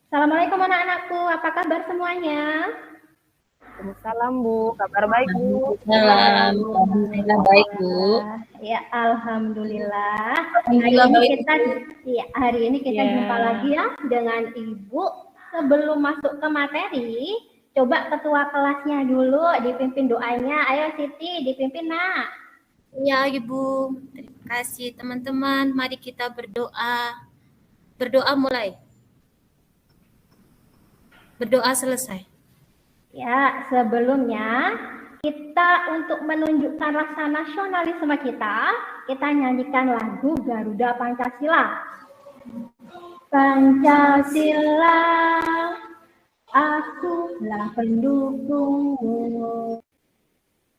Assalamualaikum anak-anakku, apa kabar semuanya? Waalaikumsalam Bu, kabar baik Bu. Alhamdulillah baik Bu. Ya, alhamdulillah. Alhamdulillah baik. Hari ini kita jumpa lagi ya dengan Ibu. Sebelum masuk ke materi, coba ketua kelasnya dulu dipimpin doanya. Ayo Siti, dipimpin Nak. Ya Ibu, terima kasih teman-teman. Mari kita berdoa. Berdoa mulai. Berdoa selesai. Ya, sebelumnya kita untuk menunjukkan rasa nasionalisme kita nyanyikan lagu Garuda Pancasila. Pancasila, akulah pendukungmu.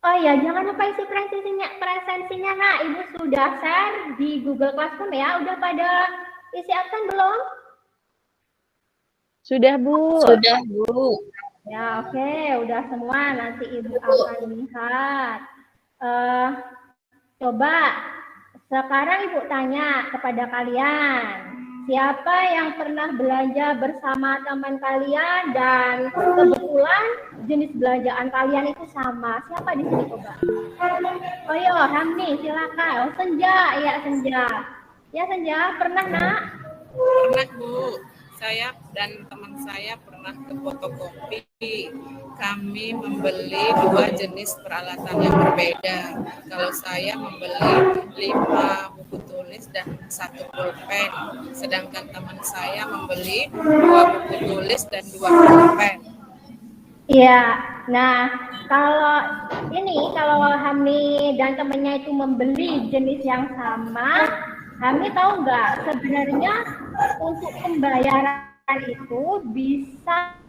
Oh ya, jangan lupa isi presensinya, Nah. Ibu sudah share di Google Classroom ya. Udah pada isi absen belum? Sudah Bu. Sudah Bu. Ya, oke, udah semua. Nanti Ibu akan lihat. Coba sekarang Ibu tanya kepada kalian. Siapa yang pernah belanja bersama teman kalian dan kebetulan jenis belanjaan kalian itu sama? Siapa di sini coba? Oh iya, Hamni, silakan. Oh, Senja, ya Senja. Ya Senja, pernah Nak? Pernah Bu, saya dan teman saya pernah ke fotokopi. Kami membeli 2 jenis peralatan yang berbeda. Kalau saya membeli 5 buku tulis dan 1 pulpen, sedangkan teman saya membeli 2 buku tulis dan 2 pulpen. Iya, nah kalau Hamni dan temannya itu membeli jenis yang sama, Hamni tahu nggak sebenarnya untuk pembayaran itu bisa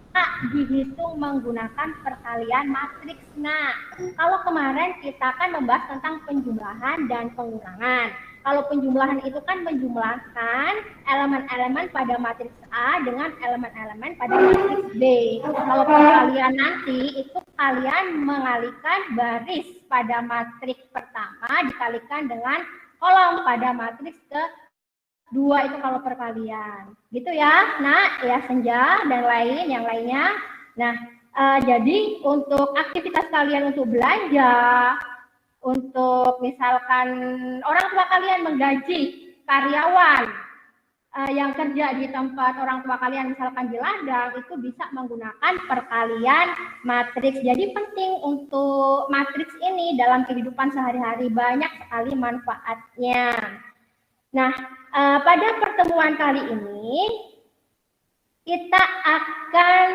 dihitung menggunakan perkalian matriks. Nah, kalau kemarin kita kan membahas tentang penjumlahan dan pengurangan. Kalau penjumlahan itu kan menjumlahkan elemen-elemen pada matriks A dengan elemen-elemen pada matriks B. Kalau perkalian nanti itu kalian mengalihkan baris pada matriks pertama dikalikan dengan kolom pada matriks kedua itu kalau perkalian. Gitu ya. Nah, ya Senja dan yang lainnya. Nah, jadi untuk aktivitas kalian untuk belanja, untuk misalkan orang tua kalian menggaji karyawan yang kerja di tempat orang tua kalian misalkan di ladang, itu bisa menggunakan perkalian matriks. Jadi penting untuk matriks ini dalam kehidupan sehari-hari, banyak sekali manfaatnya. Nah, pada pertemuan kali ini kita akan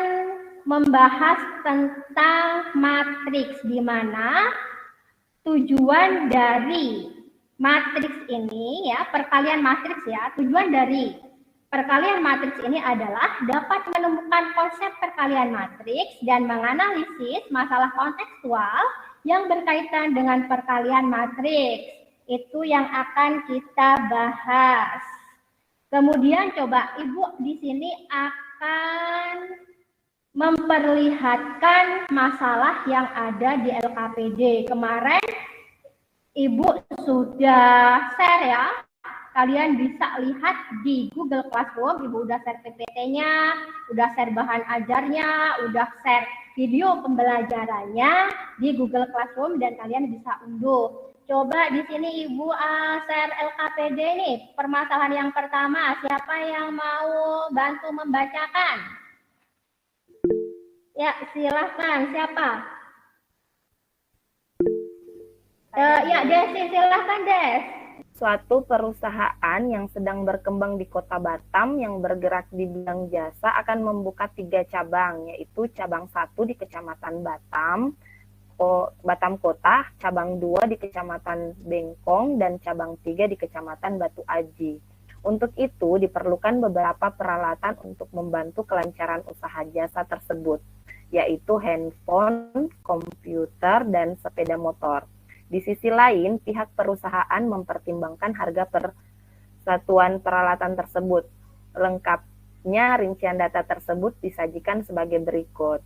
membahas tentang matriks, di mana tujuan dari matriks ini ya, perkalian matriks ya, tujuan dari perkalian matriks ini adalah dapat menemukan konsep perkalian matriks dan menganalisis masalah kontekstual yang berkaitan dengan perkalian matriks. Itu yang akan kita bahas. Kemudian coba Ibu di sini akan memperlihatkan masalah yang ada di LKPD. Kemarin Ibu sudah share ya. Kalian bisa lihat di Google Classroom. Ibu udah share PPT-nya, udah share bahan ajarnya, udah share video pembelajarannya di Google Classroom dan kalian bisa unduh. Coba di sini Ibu share LKPD nih. Permasalahan yang pertama, siapa yang mau bantu membacakan? Ya, silahkan. Siapa? Ya, Desi, silahkan Des. Suatu perusahaan yang sedang berkembang di Kota Batam yang bergerak di bidang jasa akan membuka 3 cabang, yaitu cabang 1 di Kecamatan Batam Kota, cabang 2 di Kecamatan Bengkong, dan cabang 3 di Kecamatan Batu Aji. Untuk itu diperlukan beberapa peralatan untuk membantu kelancaran usaha jasa tersebut, yaitu handphone, komputer, dan sepeda motor. Di sisi lain, pihak perusahaan mempertimbangkan harga persatuan peralatan tersebut. Lengkapnya rincian data tersebut disajikan sebagai berikut.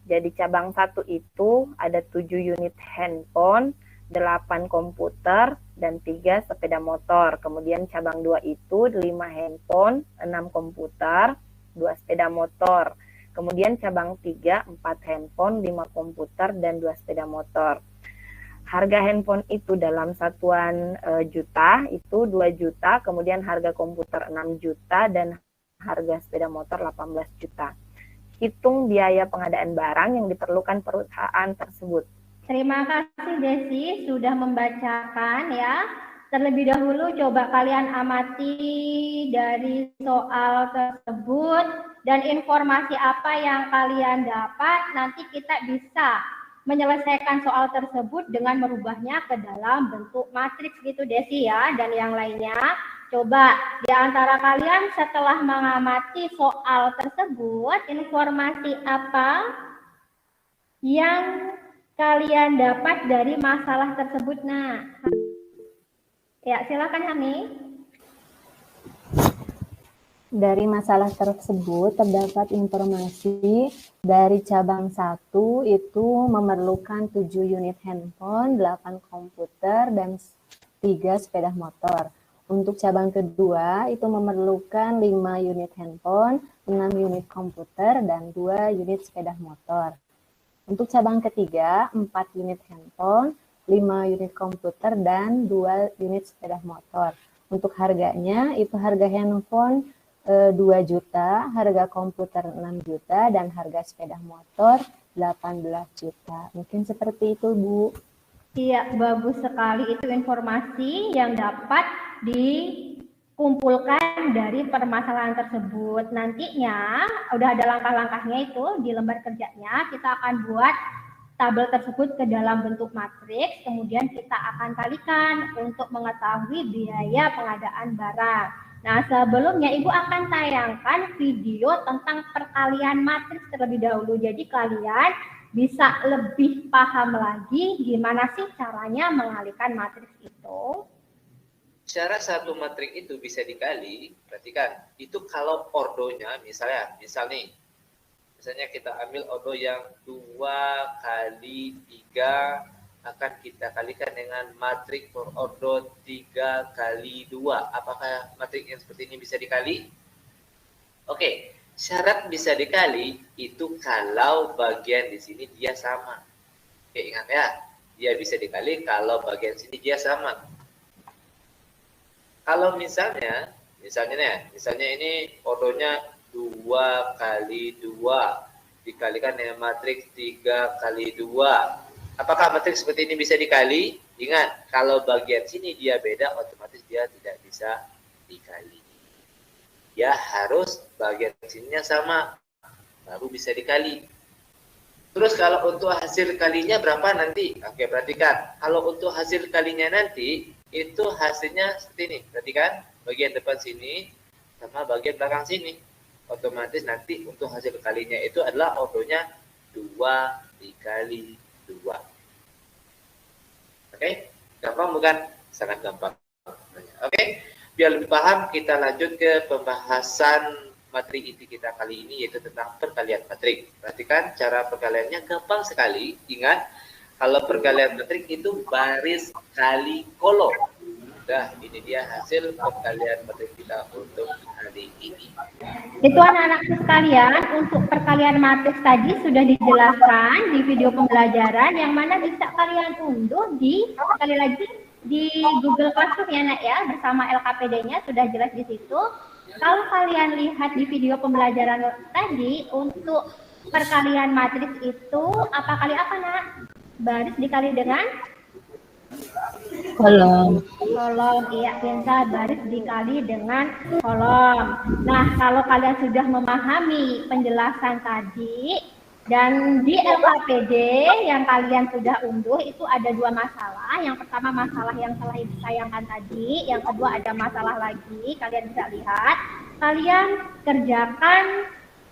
Jadi cabang 1 itu ada 7 unit handphone, 8 komputer, dan 3 sepeda motor. Kemudian cabang 2 itu 5 handphone, 6 komputer, 2 sepeda motor. Kemudian cabang 3, 4 handphone, 5 komputer, dan 2 sepeda motor. Harga handphone itu dalam satuan juta itu 2 juta, kemudian harga komputer 6 juta, dan harga sepeda motor 18 juta. Hitung biaya pengadaan barang yang diperlukan perusahaan tersebut. Terima kasih Desi sudah membacakan ya. Terlebih dahulu coba kalian amati dari soal tersebut dan informasi apa yang kalian dapat. Nanti kita bisa menyelesaikan soal tersebut dengan merubahnya ke dalam bentuk matriks gitu Desi ya. Dan yang lainnya coba di antara kalian setelah mengamati soal tersebut, informasi apa yang kalian dapat dari masalah tersebut? Nah, ya silakan Hani. Dari masalah tersebut terdapat informasi dari cabang 1 itu memerlukan 7 unit handphone, 8 komputer, dan 3 sepeda motor. Untuk cabang kedua itu memerlukan 5 unit handphone, 6 unit komputer, dan 2 unit sepeda motor. Untuk cabang ketiga, 4 unit handphone, 5 unit komputer, dan 2 unit sepeda motor. Untuk harganya itu harga handphone 2 juta, harga komputer 6 juta, dan harga sepeda motor 18 juta. Mungkin seperti itu, Bu. Iya, bagus sekali. Itu informasi yang dapat dikumpulkan dari permasalahan tersebut. Nantinya, udah ada langkah-langkahnya itu di lembar kerjanya. Kita akan buat tabel tersebut ke dalam bentuk matriks. Kemudian kita akan kalikan untuk mengetahui biaya pengadaan barang. Nah, sebelumnya Ibu akan tayangkan video tentang perkalian matriks terlebih dahulu. Jadi kalian bisa lebih paham lagi gimana sih caranya mengalikan matriks itu. Cara satu matrik itu bisa dikali, perhatikan, itu kalau ordonya misalnya kita ambil ordo yang 2 kali 3 akan kita kalikan dengan matrik per ordo 3 kali 2. Apakah matrik yang seperti ini bisa dikali? Oke. Syarat bisa dikali itu kalau bagian di sini dia sama. Oke, ingat ya, dia bisa dikali kalau bagian sini dia sama. Kalau misalnya ini ordonya 2 kali 2 dikalikan dengan matriks 3 kali 2. Apakah matriks seperti ini bisa dikali? Ingat, kalau bagian sini dia beda, otomatis dia tidak bisa dikali. Ya harus bagian sininya sama, baru bisa dikali. Terus kalau untuk hasil kalinya berapa nanti? Oke, perhatikan. Kalau untuk hasil kalinya nanti, itu hasilnya seperti ini. Perhatikan, bagian depan sini sama bagian belakang sini. Otomatis nanti untuk hasil kalinya itu adalah ordonya 2 dikali 2. Oke, gampang bukan? Sangat gampang. Oke. Biar lebih paham, kita lanjut ke pembahasan materi inti kita kali ini, yaitu tentang perkalian matrik. Perhatikan cara perkaliannya gampang sekali. Ingat, kalau perkalian matrik itu baris kali kolom. Nah, ini dia hasil perkalian matrik kita untuk hari ini. Itu anak-anak sekalian, untuk perkalian matriks tadi sudah dijelaskan di video pembelajaran yang mana bisa kalian unduh sekali lagi di Google Classroom ya Nak ya, bersama LKPD-nya sudah jelas di situ. Kalau kalian lihat di video pembelajaran tadi, untuk perkalian matriks itu apa kali apa Nak? Baris dikali dengan Kolom. Kolom, iya pintar, baris dikali dengan kolom. Nah, kalau kalian sudah memahami penjelasan tadi, dan di LKPD yang kalian sudah unduh itu ada 2 masalah. Yang pertama masalah yang telah ditayangkan tadi, yang kedua ada masalah lagi. Kalian bisa lihat, kalian kerjakan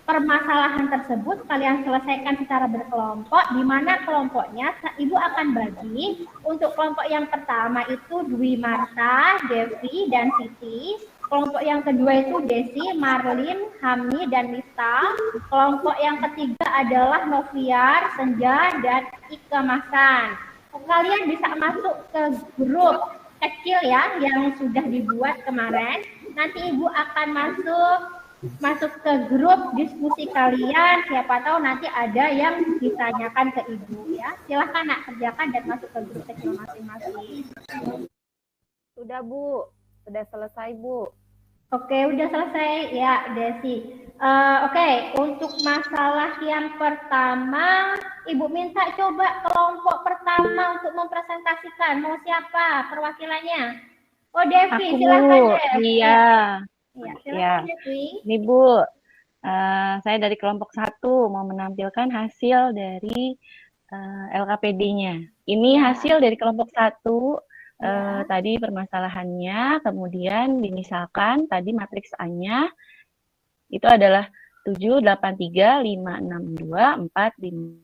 permasalahan tersebut, kalian selesaikan secara berkelompok, di mana kelompoknya Ibu akan bagi. Untuk kelompok yang pertama itu Dwi Marta, Devi, dan Siti. Kelompok yang kedua itu Desi, Marlin, Hamni, dan Mita. Kelompok yang ketiga adalah Noviar, Senja, dan Ika Masan. Kalian bisa masuk ke grup kecil ya, yang sudah dibuat kemarin. Nanti Ibu akan masuk masuk ke grup diskusi kalian, siapa tahu nanti ada yang ditanyakan ke Ibu ya. Silahkan Nak, kerjakan dan masuk ke grup kecil masing-masing. Sudah Bu, sudah selesai Bu. Oke, udah selesai ya Desi. Oke, untuk masalah yang pertama, Ibu minta coba kelompok pertama untuk mempresentasikan. Mau siapa perwakilannya? Oh Devi, Aku, silahkan Bu. Devi. Iya. Ya, Ya. silahkan Devi. Ini Bu, saya dari kelompok 1 mau menampilkan hasil dari LKPD-nya. Ini hasil dari kelompok 1. Tadi permasalahannya, kemudian dimisalkan tadi matriks A-nya itu adalah 7, 8, 3, 5, 6, 2, 4, 5,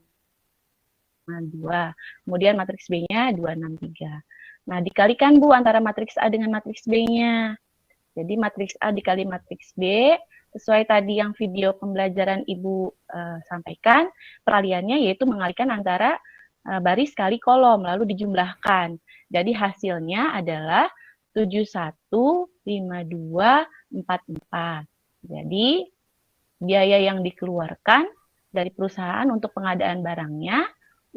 2. Kemudian matriks B-nya 2, 6, 3. Nah, dikalikan Bu antara matriks A dengan matriks B-nya. Jadi matriks A dikali matriks B, sesuai tadi yang video pembelajaran Ibu sampaikan, peraliannya yaitu mengalikan antara baris kali kolom, lalu dijumlahkan. Jadi hasilnya adalah 715244. Jadi biaya yang dikeluarkan dari perusahaan untuk pengadaan barangnya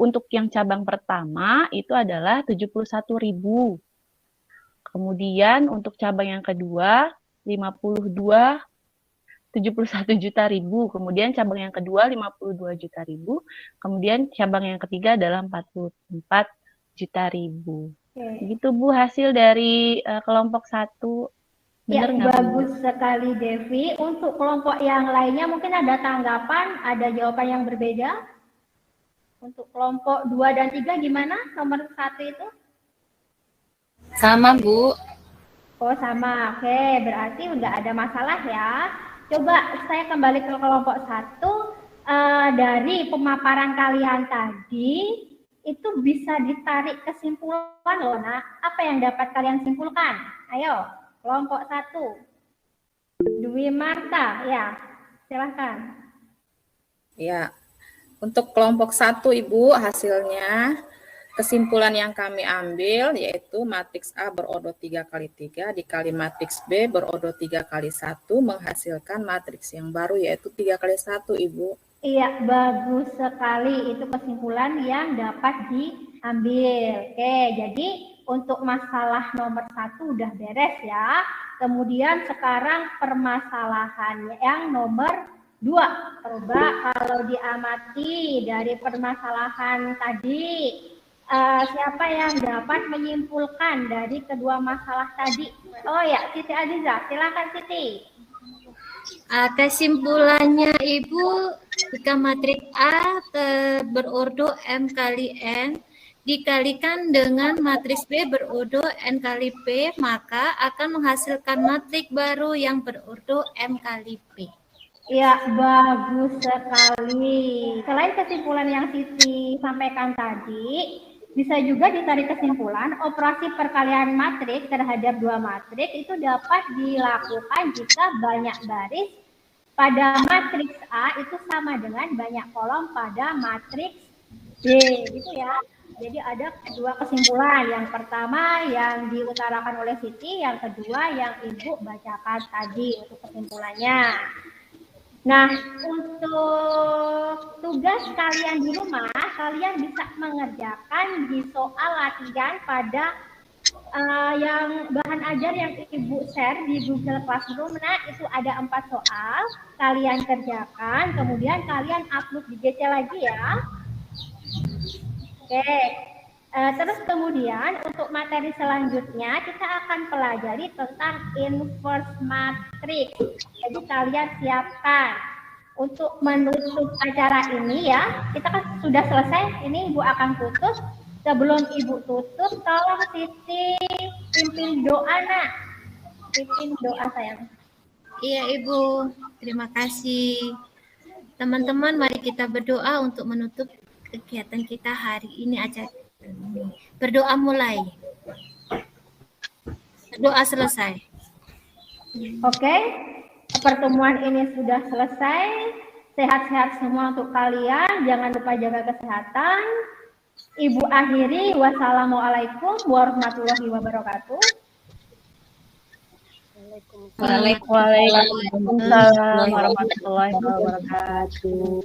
untuk yang cabang pertama itu adalah 71.000. Kemudian untuk cabang yang kedua 71 juta ribu, kemudian cabang yang kedua 52 juta ribu, kemudian cabang yang ketiga adalah 44 juta ribu. Begitu Bu hasil dari kelompok 1. Ya, Benar nggak, Bu? bagus sekali Devi. Untuk kelompok yang lainnya mungkin ada tanggapan, ada jawaban yang berbeda. Untuk kelompok 2 dan 3 gimana? Nomor 1 itu? Sama Bu. Oh sama, oke, berarti nggak ada masalah ya. Coba saya kembali ke kelompok 1. Dari pemaparan kalian tadi, itu bisa ditarik kesimpulan loh, Nak. Apa yang dapat kalian simpulkan? Ayo, kelompok 1. Dwi Marta, ya, silahkan. Ya, untuk kelompok 1 Ibu hasilnya kesimpulan yang kami ambil yaitu matriks A berodo 3x3 dikali matriks B berodo 3x1 menghasilkan matriks yang baru yaitu 3x1 Ibu. Iya, bagus sekali. Itu kesimpulan yang dapat diambil. Oke, jadi untuk masalah nomor 1 udah beres ya. Kemudian sekarang permasalahan yang nomor 2. Coba kalau diamati dari permasalahan tadi, siapa yang dapat menyimpulkan dari kedua masalah tadi? Oh ya, Siti Aziza, silakan Siti. Kesimpulannya Ibu, jika matriks A berordo M kali N dikalikan dengan matriks B berordo N kali P, maka akan menghasilkan matriks baru yang berordo M kali P. Ya, bagus sekali. Selain kesimpulan yang Siti sampaikan tadi, bisa juga ditarik kesimpulan operasi perkalian matriks terhadap dua matriks itu dapat dilakukan jika banyak baris pada matriks A itu sama dengan banyak kolom pada matriks B, gitu ya. Jadi ada dua kesimpulan. Yang pertama yang diutarakan oleh Siti, yang kedua yang Ibu bacakan tadi untuk kesimpulannya. Nah, untuk tugas kalian di rumah, kalian bisa mengerjakan di soal latihan pada yang bahan ajar yang Ibu share di Google Classroom. Nah, itu ada 4 soal, kalian kerjakan, kemudian kalian upload di GC lagi ya. Oke, terus kemudian untuk materi selanjutnya kita akan pelajari tentang inverse matrix. Jadi kalian siapkan untuk menutup acara ini ya. Kita kan sudah selesai, ini Ibu akan tutup. Sebelum Ibu tutup, tolong Siti pimpin doa, Nak. Pimpin doa sayang. Iya Ibu, terima kasih. Teman-teman, mari kita berdoa untuk menutup kegiatan kita hari ini acara. Berdoa mulai. Doa selesai. Oke, pertemuan ini sudah selesai. Sehat-sehat semua untuk kalian. Jangan lupa jaga kesehatan. Ibu akhiri. Wassalamualaikum warahmatullahi wabarakatuh. Waalaikumsalam warahmatullahi wabarakatuh.